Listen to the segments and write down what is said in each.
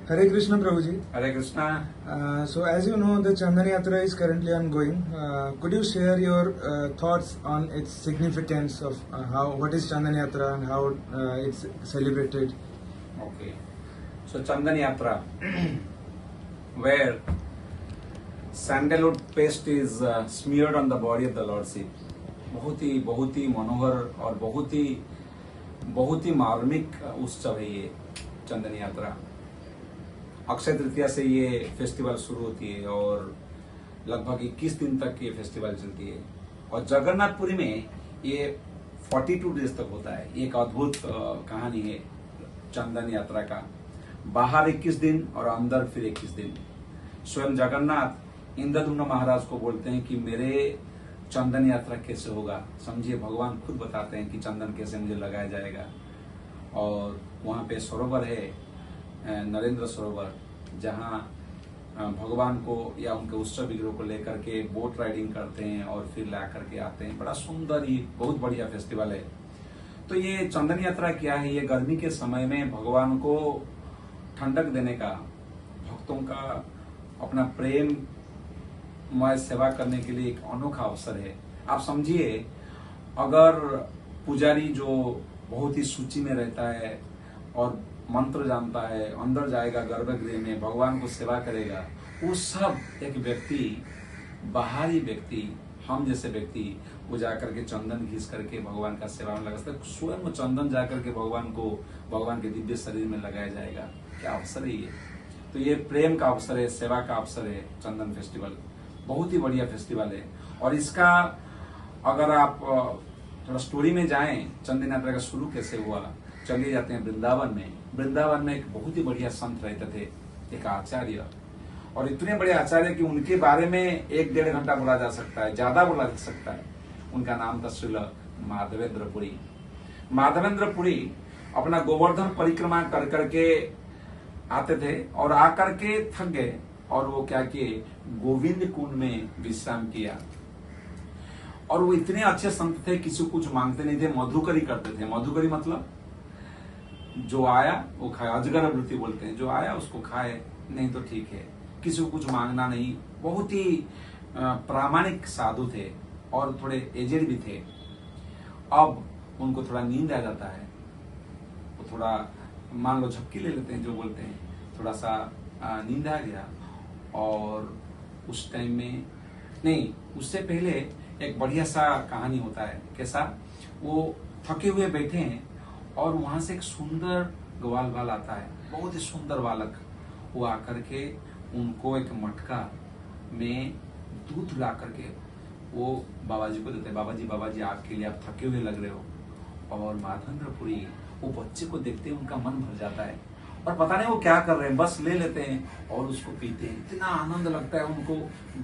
Hare Krishna, Prabhuji. Hare Krishna. So, as you know, the Chandan Yatra is currently ongoing. Could you share your thoughts on its significance of what is Chandan Yatra and how it's celebrated? Okay. So, Chandan Yatra, where sandalwood paste is smeared on the body of the Lord Shiva. बहुत ही मनोहर और बहुत ही मार्मिक उत्सव है ये चंदन यात्रा। अक्षय तृतीया से ये फेस्टिवल शुरू होती है और लगभग 21 दिन तक ये फेस्टिवल चलती है और जगन्नाथपुरी में ये 42 डेज तक होता है। एक अद्भुत कहानी है चंदन यात्रा का। बाहर 21 दिन और अंदर फिर 21 दिन। स्वयं जगन्नाथ इंद्रद्युम्न महाराज को बोलते हैं कि मेरे चंदन यात्रा कैसे होगा। समझिए, भगवान खुद बताते हैं कि चंदन कैसे मुझे लगाया जाएगा। और वहाँ पे सरोवर है, नरेंद्र सरोवर, जहाँ भगवान को या उनके उत्सव विग्रह को लेकर के बोट राइडिंग करते हैं और फिर ला करके आते हैं। बड़ा सुंदर, ही बहुत बढ़िया फेस्टिवल है। तो ये चंदन यात्रा क्या है? ये गर्मी के समय में भगवान को ठंडक देने का, भक्तों का अपना प्रेम मैं सेवा करने के लिए एक अनोखा अवसर है। आप समझिए, अगर पुजारी जो बहुत ही सूची में रहता है और मंत्र जानता है, अंदर जाएगा गर्भगृह में, भगवान को सेवा करेगा, वो सब एक व्यक्ति, बाहरी व्यक्ति, हम जैसे व्यक्ति, वो जाकर के चंदन घिस करके भगवान का सेवा में लगा सकता है। स्वयं चंदन जाकर के भगवान को, भगवान के दिव्य शरीर में लगाया जाएगा। क्या अवसर है ये! तो ये प्रेम का अवसर है, सेवा का अवसर है। चंदन फेस्टिवल बहुत ही बढ़िया फेस्टिवल है। और इसका अगर आप थोड़ा स्टोरी में जाएं, चंदन यात्रा का शुरू कैसे हुआ, चले जाते हैं वृंदावन में। वृंदावन में एक बहुत ही बढ़िया संत रहते थे, एक आचार्य, और इतने बड़े आचार्य कि उनके बारे में 1-1.5 घंटा बोला जा सकता है, ज्यादा बोला जा सकता है। उनका नाम था श्रील माधवेंद्र पुरी। माधवेंद्र पुरी अपना गोवर्धन परिक्रमा कर करके आते थे और आकर के थक गए और वो क्या किए, गोविंद कुंड में विश्राम किया। और वो इतने अच्छे संत थे, किसी को कुछ मांगते नहीं थे, मधुकरी करते थे। मधुकरी मतलब जो आया वो खाए, अजगर वृत्ति बोलते हैं, जो आया उसको खाए, नहीं तो ठीक है, किसी को कुछ मांगना नहीं। बहुत ही प्रामाणिक साधु थे और थोड़े एजेड भी थे। अब उनको थोड़ा नींद आ जाता है, वो थोड़ा मान लो झपकी ले लेते हैं, जो बोलते हैं, थोड़ा सा नींद आ गया। और उस टाइम में नहीं, उससे पहले एक बढ़िया सा कहानी होता है। कैसा? वो थके हुए बैठे हैं और वहां से एक सुंदर ग्वाल बाल आता है, बहुत ही सुंदर बालक। वो आकर के उनको एक मटका में दूध ला करके वो बाबा जी को देते हैं। बाबा जी आपके लिए, आप थके हुए लग रहे हो। और माधवेंद्र पुरी वो बच्चे को देखते हैं, उनका मन भर जाता है और पता नहीं वो क्या कर रहे हैं, बस ले लेते हैं और उसको पीते हैं। इतना आनंद लगता है उनको,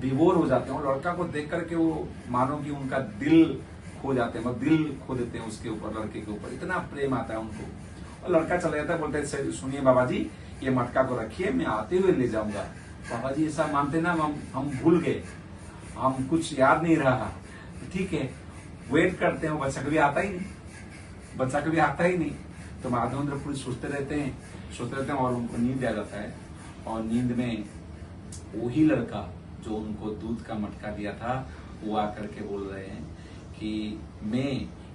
विभोर हो जाते हैं। और लड़का को देख करके वो मानो कि उनका दिल खो जाते हैं, मतलब दिल खो देते हैं उसके ऊपर, लड़के के ऊपर। इतना प्रेम आता है उनको। और लड़का चला जाता है, बोलते हैं सुनिए बाबा जी, ये मटका को रखिए, मैं आते हुए ले जाऊंगा। बाबा जी ऐसा मानते ना, हम भूल गए, हम कुछ याद नहीं रहा। ठीक है, वेट करते हैं। बच्चा कभी आता ही नहीं। तो माधवेंद्र पुरी सोचते रहते हैं और उनको नींद आ जाता है। और नींद में वही लड़का जो उनको दूध का मटका दिया था, वो आकर के बोल रहे हैं कि मैं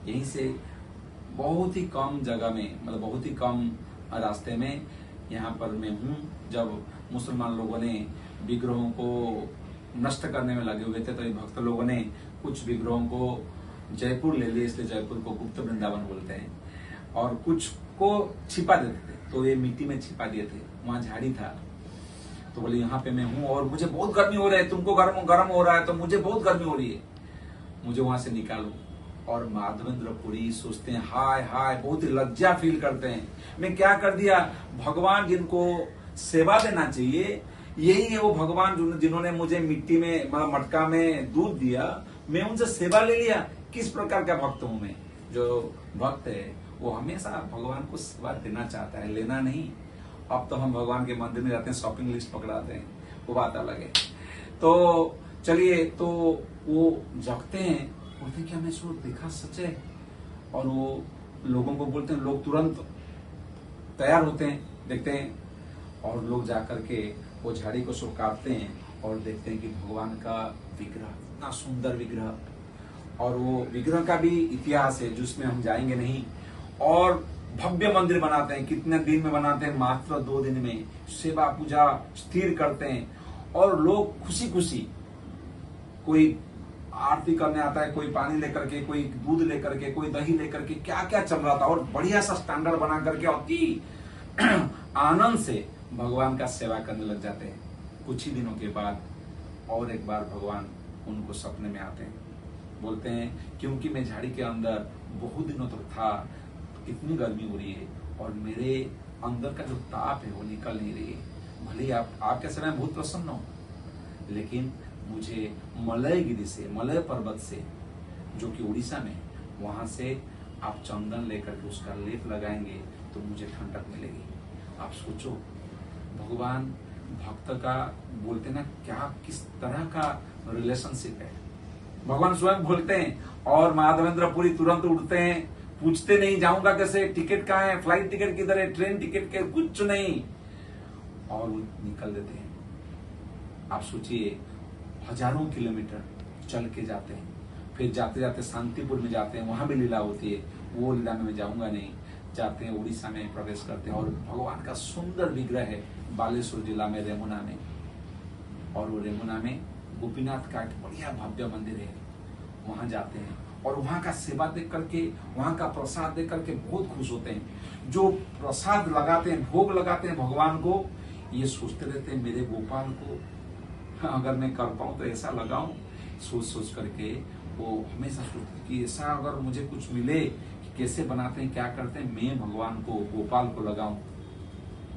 यहीं से बहुत ही कम जगह में, मतलब बहुत ही कम रास्ते में यहाँ पर मैं हूँ। जब मुसलमान लोगों ने विग्रहों को नष्ट करने में लगे हुए थे, तो भक्त लोगों ने कुछ विग्रहों को जयपुर ले लिए, इसलिए जयपुर को गुप्त वृंदावन बोलते हैं। और कुछ को छिपा देते थे, तो ये मिट्टी में छिपा दिए थे। वहां झाड़ी था, तो बोले यहाँ पे मैं हूँ और मुझे बहुत गर्मी हो रहा है, तुमको गर्म हो रहा है, तो मुझे बहुत गर्मी हो रही है, मुझे वहां से निकालो। और माधवेंद्र पुरी सोचते हैं, हाय, बहुत ही लज्जा फील करते हैं, मैं क्या कर दिया। भगवान जिनको सेवा देना चाहिए, यही है वो भगवान जिन्होंने मुझे मिट्टी में, मटका में दूध दिया, मैं उनसे सेवा ले लिया। किस प्रकार का भक्त हूं मैं। जो भक्त है वो हमेशा भगवान को सेवा देना चाहता है, लेना नहीं। अब तो हम भगवान के मंदिर में जाते हैं, शॉपिंग लिस्ट पकड़ाते हैं, वो बात अलग है। तो चलिए, तो वो जगते हैं, बोलते हैं कि हमने इसको देखा, सच है। और वो लोगों को बोलते हैं, लोग तुरंत तैयार होते हैं, देखते हैं। और लोग जाकर के वो झाड़ी को सब काटते हैं और देखते हैं कि भगवान का विग्रह, इतना सुंदर विग्रह, और वो विग्रह का भी इतिहास है जिसमें हम जाएंगे नहीं। और भव्य मंदिर बनाते हैं, कितने दिन में बनाते हैं, मात्र 2 दिन में सेवा पूजा स्थिर करते हैं, और लोग खुशी खुशी, कोई आरती करने आता है, कोई पानी लेकर के, कोई दूध लेकर के, कोई दही लेकर के, क्या क्या चल रहा था, और बढ़िया सा स्टैंडर्ड बना करके अति आनंद से भगवान का सेवा करने लग जाते हैं। कुछ ही दिनों के बाद और एक बार भगवान उनको सपने में आते हैं, बोलते हैं क्योंकि मैं झाड़ी के अंदर बहुत दिनों तक था, इतनी गर्मी हो रही है और मेरे अंदर का जो ताप है वो निकल नहीं रही है। भले आपके समय बहुत प्रसन्न हो, लेकिन मुझे मलयगिरी से, मलय पर्वत से, जो कि उड़ीसा में, वहां से आप चंदन लेकर के उसका लेप लगाएंगे तो मुझे ठंडक मिलेगी। आप सोचो, भगवान भक्त का, बोलते ना क्या, किस तरह का रिलेशनशिप है। भगवान स्वयं बोलते हैं, और माधवेंद्र पुरी तुरंत उठते हैं, पूछते नहीं जाऊंगा कैसे, टिकट कहाँ है, फ्लाइट टिकट किधर है, ट्रेन टिकट के, कुछ नहीं, और वो निकल देते हैं। आप सोचिए, हजारों किलोमीटर चल के जाते हैं, फिर जाते जाते शांतिपुर में जाते हैं, वहां भी लीला होती है, वो लीला में मैं जाऊंगा नहीं। जाते हैं उड़ीसा में, प्रवेश करते हैं, और भगवान का सुंदर विग्रह है बालेश्वर जिला में, रेमुना में, और वो रेमुना में गोपीनाथ का एक बढ़िया भव्य मंदिर है, वहां जाते हैं, और वहां का सेवा देख करके, वहां का प्रसाद देख करके बहुत खुश होते हैं। जो प्रसाद लगाते हैं, भोग लगाते हैं भगवान को, ये सोचते रहते हैं मेरे गोपाल को अगर मैं कर पाऊं तो ऐसा लगाऊं, सोच सोच करके वो हमेशा सोचते कि ऐसा अगर मुझे कुछ मिले कि कैसे बनाते हैं, क्या करते हैं, मैं भगवान को, गोपाल को लगाऊं,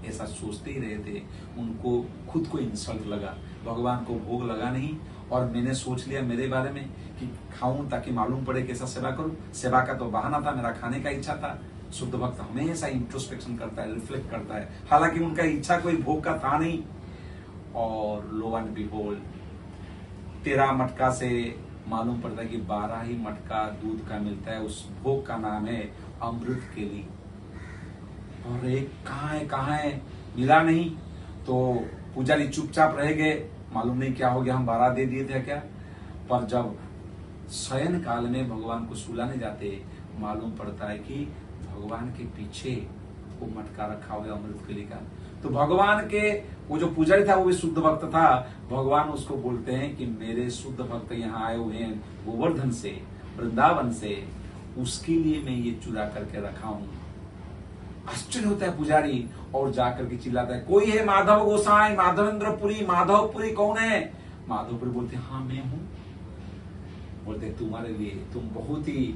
ऐसा सोचते ही रहे थे। उनको खुद को इंसल्ट लगा, भगवान को भोग लगा नहीं, और मैंने सोच लिया मेरे बारे में कि खाऊं ताकि मालूम पड़े कैसा सेवा करूं। सेवा का तो बहाना था, मेरा खाने का इच्छा था। शुद्ध भक्त हमेशा इंट्रोस्पेक्शन करता है, रिफ्लेक्ट करता है, हालांकि उनका इच्छा कोई भोग का था नहीं। और लो एंड बिहोल्ड, 13 मटका से मालूम पड़ता है कि 12 ही मटका दूध का मिलता है। उस भोग का नाम है अमृत केली। और एक कहाँ है, मिला नहीं, तो पुजारी चुपचाप रह गए, मालूम नहीं क्या हो गया, हम 12 दे दिए थे क्या। पर जब शयन काल में भगवान को सुलाने जाते, मालूम पड़ता है कि भगवान के पीछे वो मटका रखा हुआ है अमृत केली का। तो भगवान के, वो जो पुजारी था वो भी शुद्ध भक्त था, भगवान उसको बोलते हैं कि मेरे शुद्ध भक्त यहाँ आए हुए हैं गोवर्धन से, वृंदावन से, उसके लिए मैं ये चुरा करके रखा हूं। आश्चर्य होता है पुजारी, और जाकर के चिल्लाता है, कोई है माधव गोसाई, माधवेंद्र पुरी, माधवपुरी कौन है। माधवपुरी बोलते हाँ मैं हूं। बोलते तुम्हारे लिए, तुम बहुत ही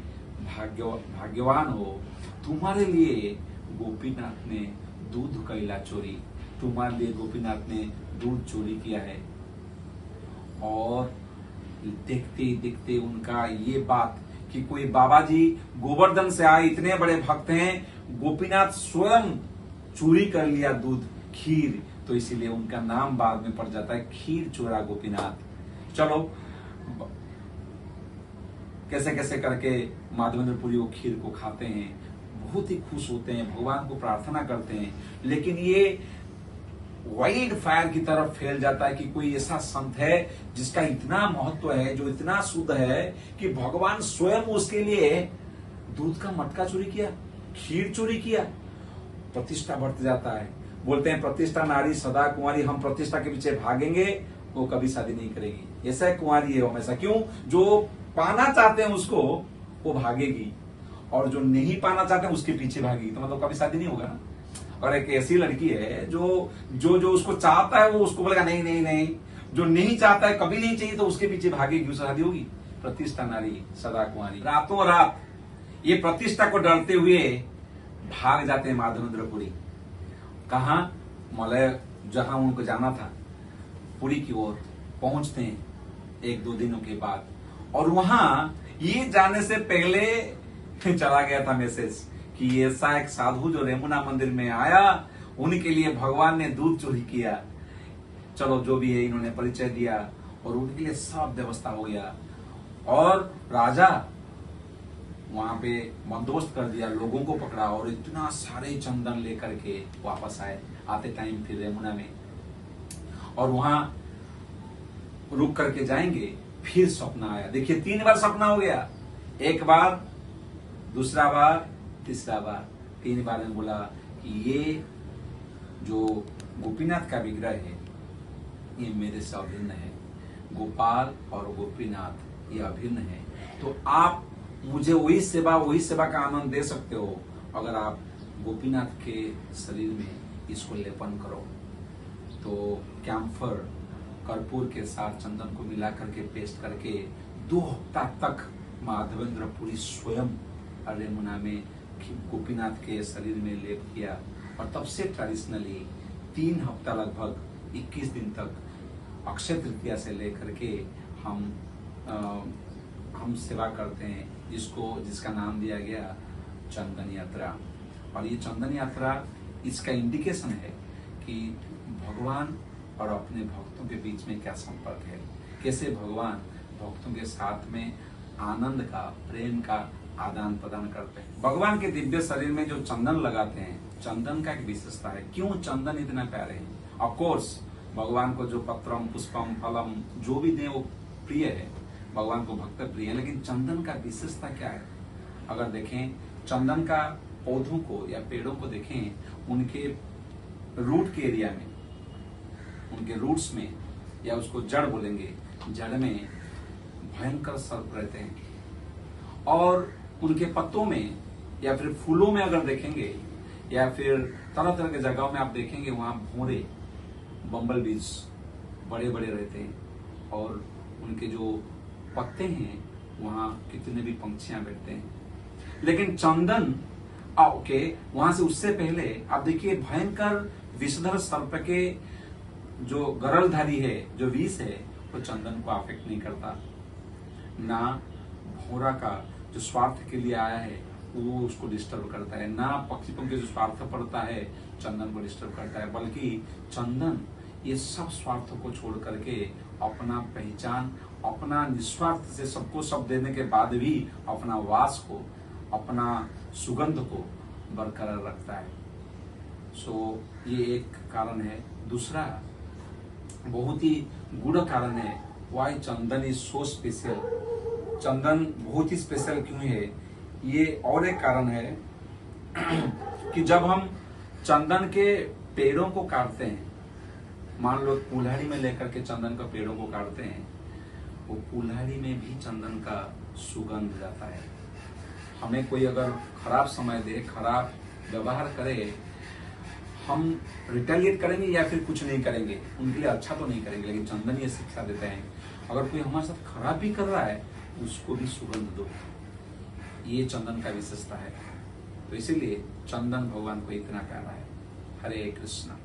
भाग्यवान हो, तुम्हारे लिए गोपीनाथ ने दूध कैला चोरी, तुम्हारे लिए गोपीनाथ ने दूध चोरी किया है। और देखते देखते उनका ये बात कि कोई बाबा जी गोवर्धन से आए, इतने बड़े भक्त हैं, गोपीनाथ स्वयं चोरी कर लिया दूध, खीर, तो इसीलिए उनका नाम बाद में पड़ जाता है खीर चोरा गोपीनाथ। चलो कैसे कैसे करके माधवेंद्र पुरी वो खीर को खाते हैं, बहुत ही खुश होते हैं, भगवान को प्रार्थना करते हैं। लेकिन ये वाइल्ड फायर की तरफ फैल जाता है कि कोई ऐसा संत है जिसका इतना महत्व है, जो इतना शुद्ध है कि भगवान स्वयं उसके लिए दूध का मटका चोरी किया, खीर चोरी किया। प्रतिष्ठा बढ़ते जाता है। बोलते हैं प्रतिष्ठा नारी सदा कुंवारी, हम प्रतिष्ठा के पीछे भागेंगे, वो कभी शादी नहीं करेगी। ऐसा है कुंवारी है हमेशा, क्यों, जो पाना चाहते हैं उसको वो भागेगी, और जो नहीं पाना चाहते हैं उसके पीछे भागेगी, तो मतलब कभी शादी नहीं होगा ना। और एक ऐसी लड़की है जो उसको चाहता है वो उसको बोलेगा नहीं नहीं नहीं, जो नहीं चाहता है, कभी नहीं चाहिए, तो उसके पीछे भागेगी, उससे शादी होगी। प्रतिष्ठा नारी सदा कुंवारी। रातों रात ये प्रतिष्ठा को डरते हुए भाग जाते हैं माधवेंद्र पुरी। कहा, मलय जहां उनको जाना था, पुरी की ओर पहुंचते हैं 1-2 दिनों के बाद। और वहां ये जाने से पहले चला गया था मैसेज कि ऐसा एक साधु जो रेमुना मंदिर में आया, उनके लिए भगवान ने दूध चोरी किया। चलो जो भी है, इन्होंने परिचय दिया और उनके लिए सब व्यवस्था हो गया। और राजा वहां पे बंदोबस्त कर दिया, लोगों को पकड़ा और इतना सारे चंदन लेकर के वापस आए। आते टाइम फिर यमुना में और वहां रुक करके जाएंगे, फिर सपना आया। देखिए 3 बार सपना हो गया, एक बार, दूसरा बार, तीसरा बार। 3 बार में बोला कि ये जो गोपीनाथ का विग्रह है ये मेरे से अभिन्न है, गोपाल और गोपीनाथ ये अभिन्न है। तो आप मुझे वही सेवा का आनंद दे सकते हो अगर आप गोपीनाथ के शरीर में इसको लेपन करो। तो कैम्फर कर्पूर के साथ चंदन को मिला करके पेस्ट करके 2 हफ्ता तक माधवेंद्रपुरी स्वयं यमुना में गोपीनाथ के शरीर में लेप किया और तब से ट्रेडिशनली 3 हफ्ता लगभग 21 दिन तक अक्षय तृतीया से लेकर के हम सेवा करते हैं, जिसका नाम दिया गया चंदन यात्रा। और ये चंदन यात्रा इसका इंडिकेशन है कि भगवान और अपने भक्तों के बीच में क्या संपर्क है, कैसे भगवान भक्तों के साथ में आनंद का, प्रेम का आदान प्रदान करते हैं। भगवान के दिव्य शरीर में जो चंदन लगाते हैं, चंदन का एक विशेषता है। क्यों चंदन इतना प्यारे है? ऑफ कोर्स भगवान को जो पत्रम, पुष्पम, फलम जो भी दे वो प्रिय है, भगवान को भक्त प्रिय है, लेकिन चंदन का विशेषता क्या है? अगर देखें चंदन का पौधों को या पेड़ों को देखें, उनके रूट के एरिया में, उनके रूट्स में, या उसको जड़ बोलेंगे, जड़ में भयंकर सर्प रहते हैं। और उनके पत्तों में या फिर फूलों में अगर देखेंगे या फिर तरह तरह के जगहों में आप देखेंगे, वहां भौरे, बम्बल बीज बड़े बड़े रहते हैं और उनके जो पत्ते हैं वहां कितने भी पंछियां बैठते हैं। लेकिन चंदन ओके, वहां से उससे पहले आप देखिए भयंकर विषधर सर्प के जो गरलधारी है, जो विष है, वो चंदन को अफेक्ट नहीं करता। ना भौरा का जो स्वार्थ के लिए आया है वो उसको डिस्टर्ब करता है, ना पक्षियों के जो स्वार्थ पड़ता है चंदन को डिस्टर्ब करता है, बल्कि चंदन ये सब स्वार्थों को छोड़ करके अपना पहचान, अपना निस्वार्थ से सबको सब देने के बाद भी अपना वास को, अपना सुगंध को बरकरार रखता है। सो ये एक कारण है। दूसरा बहुत ही गूढ़ कारण है, why chandan is so special. चंदन बहुत ही स्पेशल क्यों है? ये और एक कारण है कि जब हम चंदन के पेड़ों को काटते हैं, मान लो कुल्हाड़ी में लेकर के चंदन का पेड़ों को काटते हैं, वो कुल्हाड़ी में भी चंदन का सुगंध जाता है। हमें कोई अगर खराब समय दे, खराब व्यवहार करे, हम रिटेलिएट करेंगे या फिर कुछ नहीं करेंगे, उनके लिए अच्छा तो नहीं करेंगे, लेकिन चंदन ये शिक्षा देते हैं अगर कोई हमारे साथ खराब भी कर रहा है उसको भी सुगंध दो। ये चंदन का विशेषता है। तो इसीलिए चंदन भगवान को इतना प्यारा है। हरे कृष्णा।